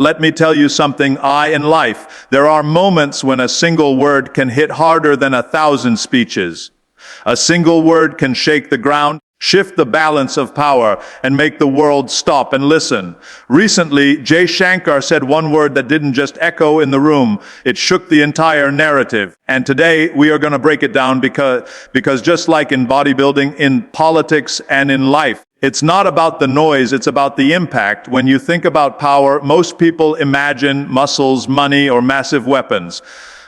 Let me tell you something, in life, there are moments when a single word can hit harder than 1,000 speeches. A single word can shake the ground, shift the balance of power, and make the world stop and listen. Recently, Jaishankar said one word that didn't just echo in the room, it shook the entire narrative. And today, we are going to break it down because just like in bodybuilding, in politics, and in life, it's not about the noise, it's about the impact. When you think about power, most people imagine muscles, money, or massive weapons.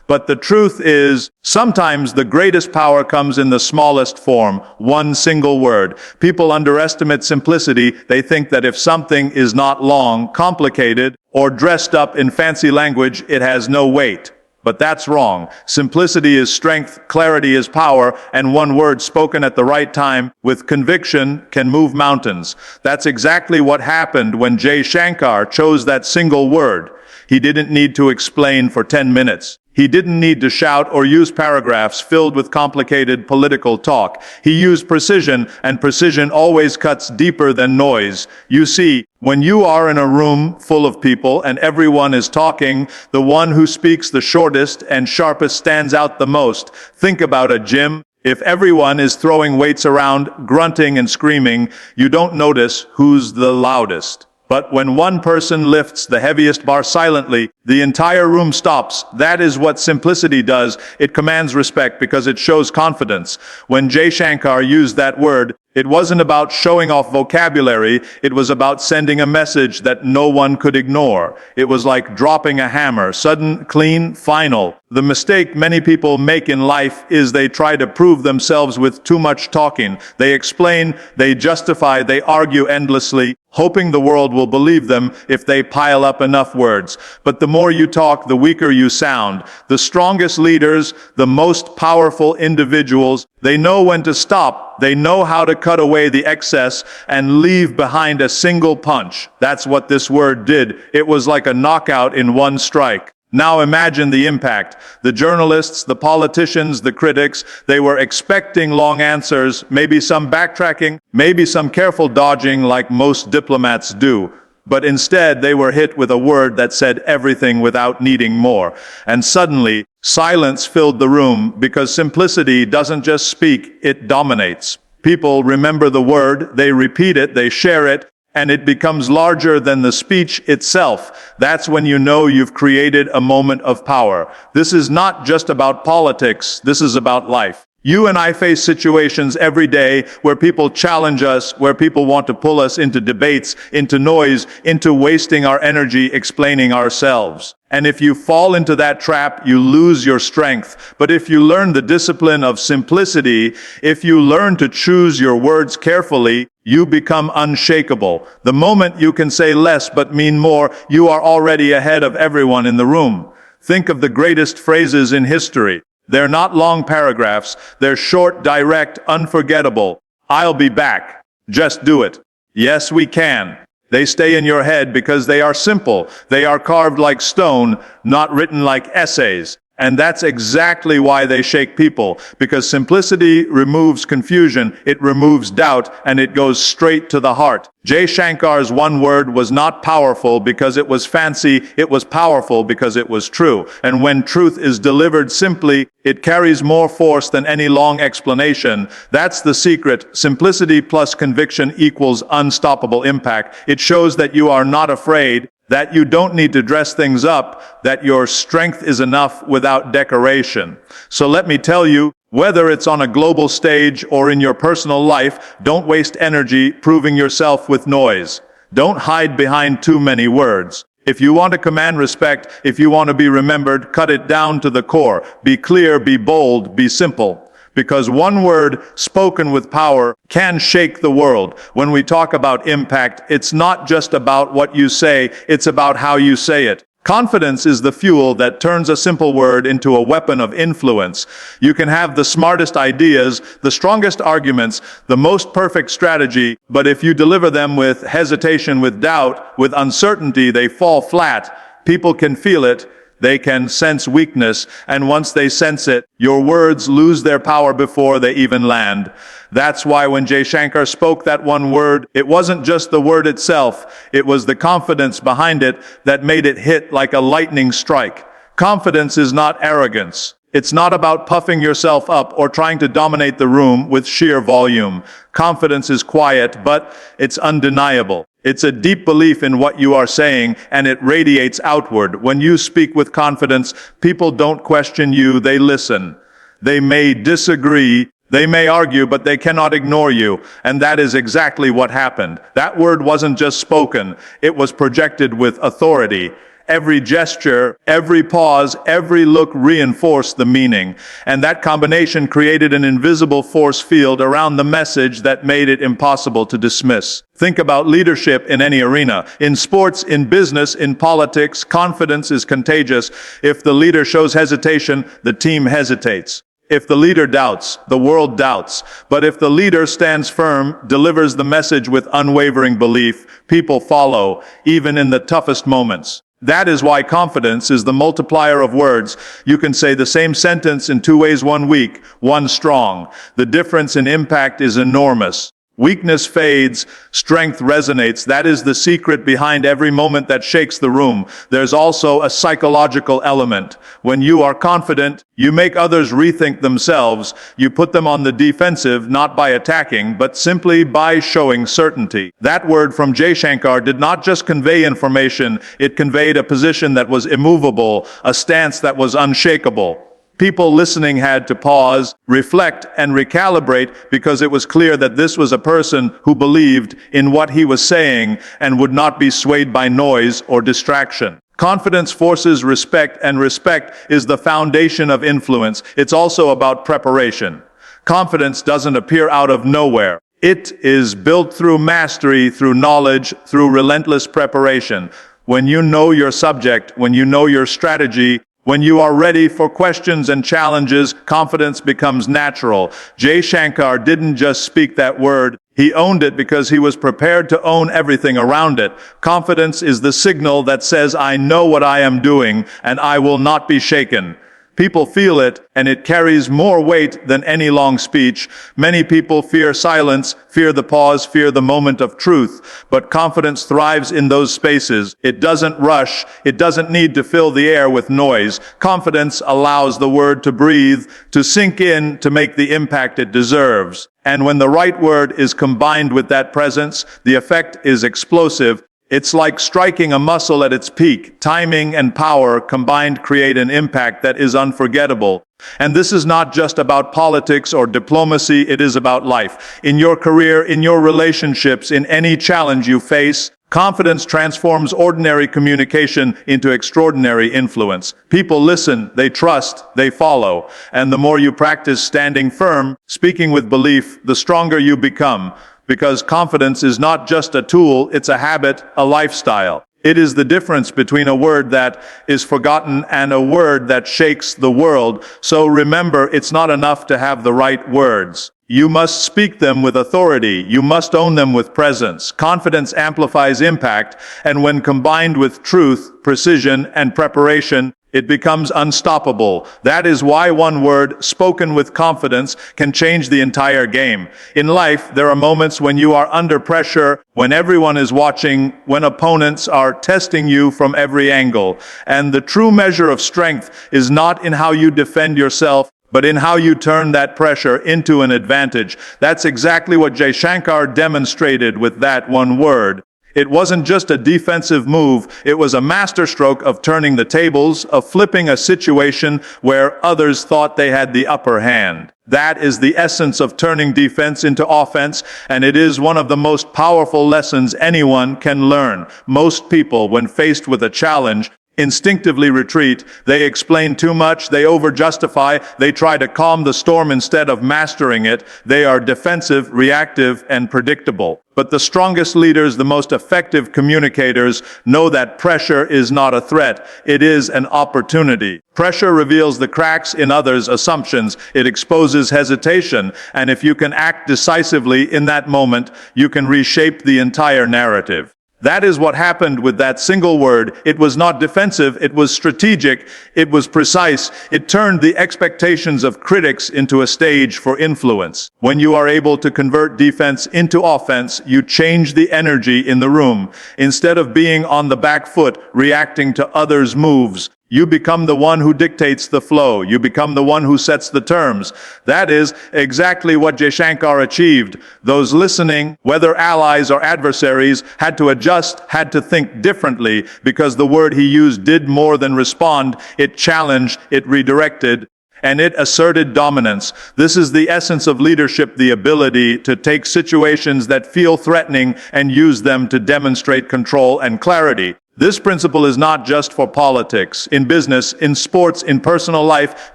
But the truth is, sometimes the greatest power comes in the smallest form, one single word. People underestimate simplicity. They think that if something is not long, complicated, or dressed up in fancy language, it has no weight. But that's wrong. Simplicity is strength, clarity is power, and one word spoken at the right time with conviction can move mountains. That's exactly what happened when Jaishankar chose that single word. He didn't need to explain for 10 minutes. He didn't need to shout or use paragraphs filled with complicated political talk. He used precision, and precision always cuts deeper than noise. You see, when you are in a room full of people and everyone is talking, the one who speaks the shortest and sharpest stands out the most. Think about a gym. If everyone is throwing weights around, grunting and screaming, you don't notice who's the loudest. But when one person lifts the heaviest bar silently, the entire room stops. That is what simplicity does. It commands respect because it shows confidence. When Jaishankar used that word, it wasn't about showing off vocabulary, it was about sending a message that no one could ignore. It was like dropping a hammer, sudden, clean, final. The mistake many people make in life is they try to prove themselves with too much talking. They explain, they justify, they argue endlessly, hoping the world will believe them if they pile up enough words. But the more you talk, the weaker you sound. The strongest leaders, the most powerful individuals, they know when to stop. They know how to cut away the excess and leave behind a single punch. That's what this word did. It was like a knockout in one strike. Now imagine the impact. The journalists, the politicians, the critics, they were expecting long answers, maybe some backtracking, maybe some careful dodging like most diplomats do. But instead, they were hit with a word that said everything without needing more. And suddenly, silence filled the room because simplicity doesn't just speak, it dominates. People remember the word, they repeat it, they share it, and it becomes larger than the speech itself. That's when you know you've created a moment of power. This is not just about politics, this is about life. You and I face situations every day where people challenge us, where people want to pull us into debates, into noise, into wasting our energy explaining ourselves. And if you fall into that trap, you lose your strength. But if you learn the discipline of simplicity, if you learn to choose your words carefully, you become unshakable. The moment you can say less but mean more, you are already ahead of everyone in the room. Think of the greatest phrases in history. They're not long paragraphs. They're short, direct, unforgettable. I'll be back. Just do it. Yes, we can. They stay in your head because they are simple. They are carved like stone, not written like essays. And that's exactly why they shake people, because simplicity removes confusion, it removes doubt, and it goes straight to the heart. Jaishankar's one word was not powerful because it was fancy, it was powerful because it was true. And when truth is delivered simply, it carries more force than any long explanation. That's the secret. Simplicity plus conviction equals unstoppable impact. It shows that you are not afraid, that you don't need to dress things up, that your strength is enough without decoration. So let me tell you, whether it's on a global stage or in your personal life, don't waste energy proving yourself with noise. Don't hide behind too many words. If you want to command respect, if you want to be remembered, cut it down to the core. Be clear, be bold, be simple. Because one word spoken with power can shake the world. When we talk about impact, it's not just about what you say, it's about how you say it. Confidence is the fuel that turns a simple word into a weapon of influence. You can have the smartest ideas, the strongest arguments, the most perfect strategy, but if you deliver them with hesitation, with doubt, with uncertainty, they fall flat. People can feel it. They can sense weakness, and once they sense it, your words lose their power before they even land. That's why when Jaishankar spoke that one word, it wasn't just the word itself, it was the confidence behind it that made it hit like a lightning strike. Confidence is not arrogance. It's not about puffing yourself up or trying to dominate the room with sheer volume. Confidence is quiet, but it's undeniable. It's a deep belief in what you are saying, and it radiates outward. When you speak with confidence, people don't question you, they listen. They may disagree, they may argue, but they cannot ignore you. And that is exactly what happened. That word wasn't just spoken, it was projected with authority. Every gesture, every pause, every look reinforced the meaning. And that combination created an invisible force field around the message that made it impossible to dismiss. Think about leadership in any arena. In sports, in business, in politics, confidence is contagious. If the leader shows hesitation, the team hesitates. If the leader doubts, the world doubts. But if the leader stands firm, delivers the message with unwavering belief, people follow, even in the toughest moments. That is why confidence is the multiplier of words. You can say the same sentence in 2 ways, one weak, one strong. The difference in impact is enormous. Weakness fades, strength resonates. That is the secret behind every moment that shakes the room. There's also a psychological element. When you are confident, you make others rethink themselves. You put them on the defensive, not by attacking, but simply by showing certainty. That word from Jaishankar did not just convey information, it conveyed a position that was immovable, a stance that was unshakable. People listening had to pause, reflect, and recalibrate because it was clear that this was a person who believed in what he was saying and would not be swayed by noise or distraction. Confidence forces respect, and respect is the foundation of influence. It's also about preparation. Confidence doesn't appear out of nowhere. It is built through mastery, through knowledge, through relentless preparation. When you know your subject, when you know your strategy, when you are ready for questions and challenges, confidence becomes natural. Jaishankar didn't just speak that word, he owned it because he was prepared to own everything around it. Confidence is the signal that says, I know what I am doing, and I will not be shaken. People feel it, and it carries more weight than any long speech. Many people fear silence, fear the pause, fear the moment of truth. But confidence thrives in those spaces. It doesn't rush. It doesn't need to fill the air with noise. Confidence allows the word to breathe, to sink in, to make the impact it deserves. And when the right word is combined with that presence, the effect is explosive. It's like striking a muscle at its peak. Timing and power combined create an impact that is unforgettable. And this is not just about politics or diplomacy, it is about life. In your career, in your relationships, in any challenge you face, confidence transforms ordinary communication into extraordinary influence. People listen, they trust, they follow. And the more you practice standing firm, speaking with belief, the stronger you become. Because confidence is not just a tool, it's a habit, a lifestyle. It is the difference between a word that is forgotten and a word that shakes the world. So remember, it's not enough to have the right words. You must speak them with authority. You must own them with presence. Confidence amplifies impact, and when combined with truth, precision, and preparation, it becomes unstoppable. That is why one word, spoken with confidence, can change the entire game. In life, there are moments when you are under pressure, when everyone is watching, when opponents are testing you from every angle. And the true measure of strength is not in how you defend yourself, but in how you turn that pressure into an advantage. That's exactly what Jaishankar demonstrated with that one word. It wasn't just a defensive move, it was a masterstroke of turning the tables, of flipping a situation where others thought they had the upper hand. That is the essence of turning defense into offense, and it is one of the most powerful lessons anyone can learn. Most people, when faced with a challenge, instinctively retreat. They explain too much, they over-justify, they try to calm the storm instead of mastering it. They are defensive, reactive, and predictable. But the strongest leaders, the most effective communicators, know that pressure is not a threat, it is an opportunity. Pressure reveals the cracks in others' assumptions, it exposes hesitation, and if you can act decisively in that moment, you can reshape the entire narrative. That is what happened with that single word. It was not defensive, it was strategic, it was precise. It turned the expectations of critics into a stage for influence. When you are able to convert defense into offense, you change the energy in the room. Instead of being on the back foot, reacting to others' moves, you become the one who dictates the flow. You become the one who sets the terms. That is exactly what Jaishankar achieved. Those listening, whether allies or adversaries, had to adjust, had to think differently, because the word he used did more than respond. It challenged, it redirected, and it asserted dominance. This is the essence of leadership, the ability to take situations that feel threatening and use them to demonstrate control and clarity. This principle is not just for politics. In business, in sports, in personal life,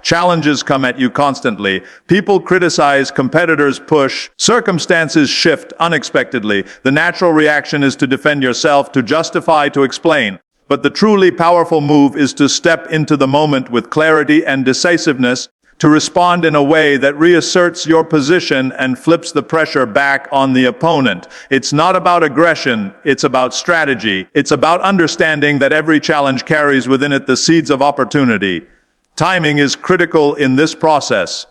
challenges come at you constantly. People criticize, competitors push, circumstances shift unexpectedly. The natural reaction is to defend yourself, to justify, to explain. But the truly powerful move is to step into the moment with clarity and decisiveness, to respond in a way that reasserts your position and flips the pressure back on the opponent. It's not about aggression, it's about strategy. It's about understanding that every challenge carries within it the seeds of opportunity. Timing is critical in this process.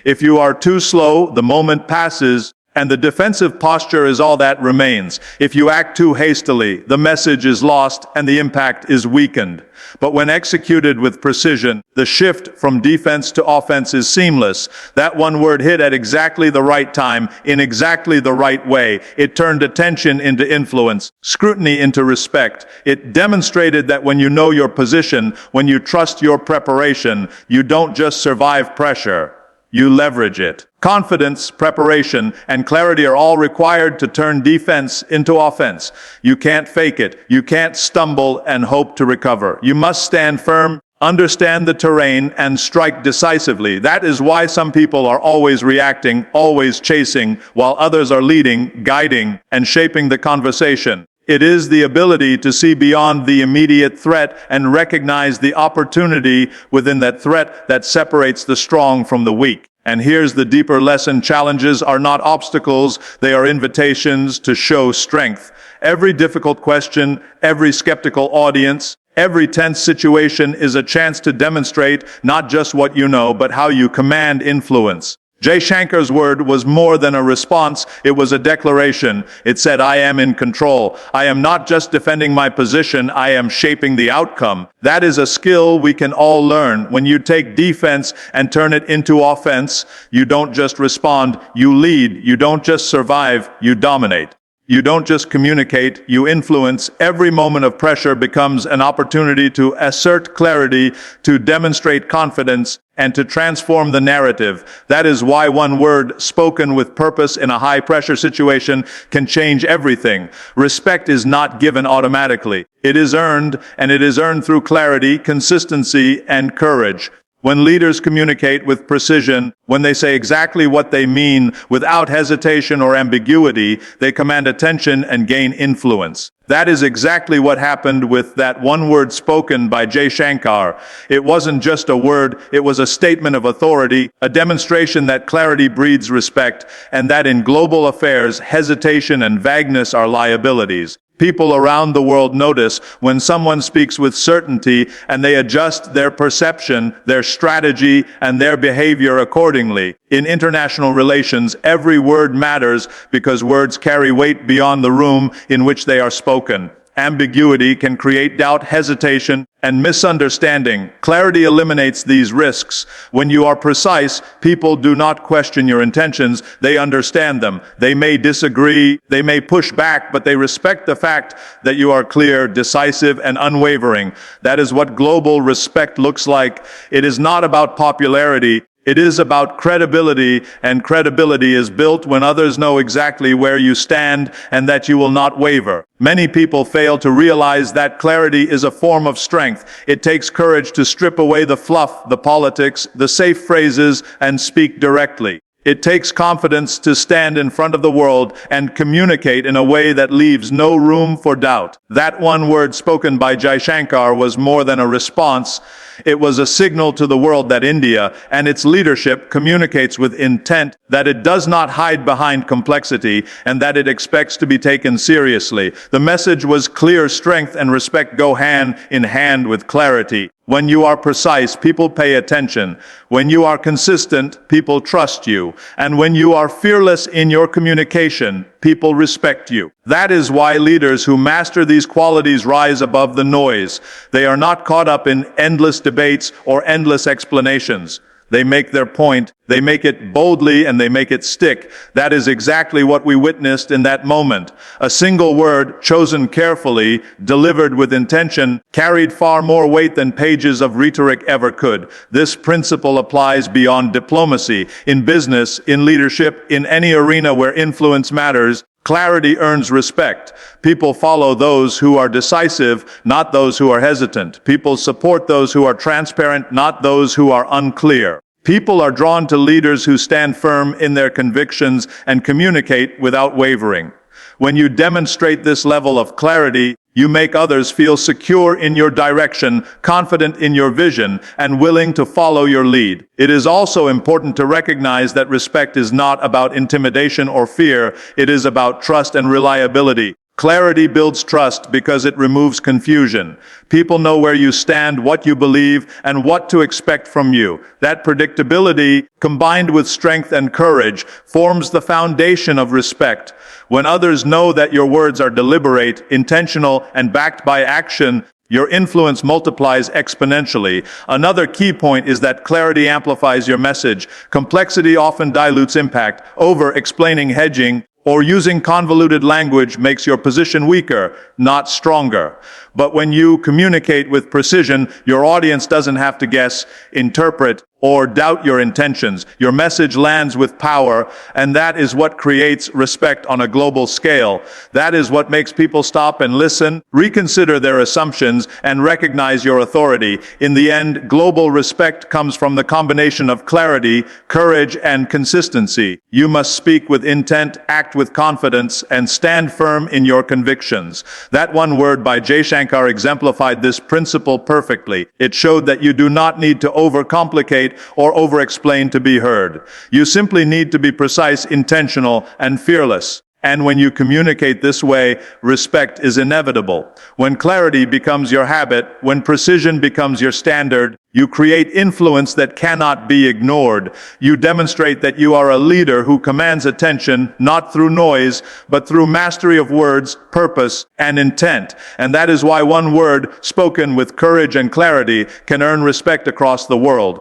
If you are too slow, the moment passes, and the defensive posture is all that remains. If you act too hastily, the message is lost and the impact is weakened. But when executed with precision, the shift from defense to offense is seamless. That one word hit at exactly the right time, in exactly the right way. It turned attention into influence, scrutiny into respect. It demonstrated that when you know your position, when you trust your preparation, you don't just survive pressure, you leverage it. Confidence, preparation, and clarity are all required to turn defense into offense. You can't fake it. You can't stumble and hope to recover. You must stand firm, understand the terrain, and strike decisively. That is why some people are always reacting, always chasing, while others are leading, guiding, and shaping the conversation. It is the ability to see beyond the immediate threat and recognize the opportunity within that threat that separates the strong from the weak. And here's the deeper lesson. Challenges are not obstacles, they are invitations to show strength. Every difficult question, every skeptical audience, every tense situation is a chance to demonstrate not just what you know, but how you command influence. Jaishankar's word was more than a response, it was a declaration. It said, I am in control. I am not just defending my position, I am shaping the outcome. That is a skill we can all learn. When you take defense and turn it into offense, you don't just respond, you lead. You don't just survive, you dominate. You don't just communicate, you influence. Every moment of pressure becomes an opportunity to assert clarity, to demonstrate confidence, and to transform the narrative. That is why one word spoken with purpose in a high-pressure situation can change everything. Respect is not given automatically. It is earned, and it is earned through clarity, consistency, and courage. When leaders communicate with precision, when they say exactly what they mean without hesitation or ambiguity, they command attention and gain influence. That is exactly what happened with that one word spoken by Jaishankar. It wasn't just a word, it was a statement of authority, a demonstration that clarity breeds respect, and that in global affairs, hesitation and vagueness are liabilities. People around the world notice when someone speaks with certainty and they adjust their perception, their strategy, and their behavior accordingly. In international relations, every word matters because words carry weight beyond the room in which they are spoken. Ambiguity can create doubt, hesitation, and misunderstanding. Clarity eliminates these risks. When you are precise, people do not question your intentions, they understand them. They may disagree, they may push back, but they respect the fact that you are clear, decisive, and unwavering. That is what global respect looks like. It is not about popularity. It is about credibility, and credibility is built when others know exactly where you stand and that you will not waver. Many people fail to realize that clarity is a form of strength. It takes courage to strip away the fluff, the politics, the safe phrases, and speak directly. It takes confidence to stand in front of the world and communicate in a way that leaves no room for doubt. That one word spoken by Jaishankar was more than a response. It was a signal to the world that India and its leadership communicates with intent, that it does not hide behind complexity, and that it expects to be taken seriously. The message was clear: strength and respect go hand in hand with clarity. When you are precise, people pay attention. When you are consistent, people trust you. And when you are fearless in your communication, people respect you. That is why leaders who master these qualities rise above the noise. They are not caught up in endless debates or endless explanations. They make their point, they make it boldly, and they make it stick. That is exactly what we witnessed in that moment. A single word, chosen carefully, delivered with intention, carried far more weight than pages of rhetoric ever could. This principle applies beyond diplomacy, in business, in leadership, in any arena where influence matters. Clarity earns respect. People follow those who are decisive, not those who are hesitant. People support those who are transparent, not those who are unclear. People are drawn to leaders who stand firm in their convictions and communicate without wavering. When you demonstrate this level of clarity, you make others feel secure in your direction, confident in your vision, and willing to follow your lead. It is also important to recognize that respect is not about intimidation or fear. It is about trust and reliability. Clarity builds trust because it removes confusion. People know where you stand, what you believe, and what to expect from you. That predictability, combined with strength and courage, forms the foundation of respect. When others know that your words are deliberate, intentional, and backed by action, your influence multiplies exponentially. Another key point is that clarity amplifies your message. Complexity often dilutes impact. Over-explaining, hedging, or using convoluted language makes your position weaker, not stronger. But when you communicate with precision, your audience doesn't have to guess, interpret, or doubt your intentions. Your message lands with power, and that is what creates respect on a global scale. That is what makes people stop and listen, reconsider their assumptions, and recognize your authority. In the end, global respect comes from the combination of clarity, courage, and consistency. You must speak with intent, act with confidence, and stand firm in your convictions. That one word by Jaishankar exemplified this principle perfectly. It showed that you do not need to overcomplicate or over-explain to be heard. You simply need to be precise, intentional, and fearless. And when you communicate this way, respect is inevitable. When clarity becomes your habit, when precision becomes your standard, you create influence that cannot be ignored. You demonstrate that you are a leader who commands attention, not through noise, but through mastery of words, purpose, and intent. And that is why one word, spoken with courage and clarity, can earn respect across the world.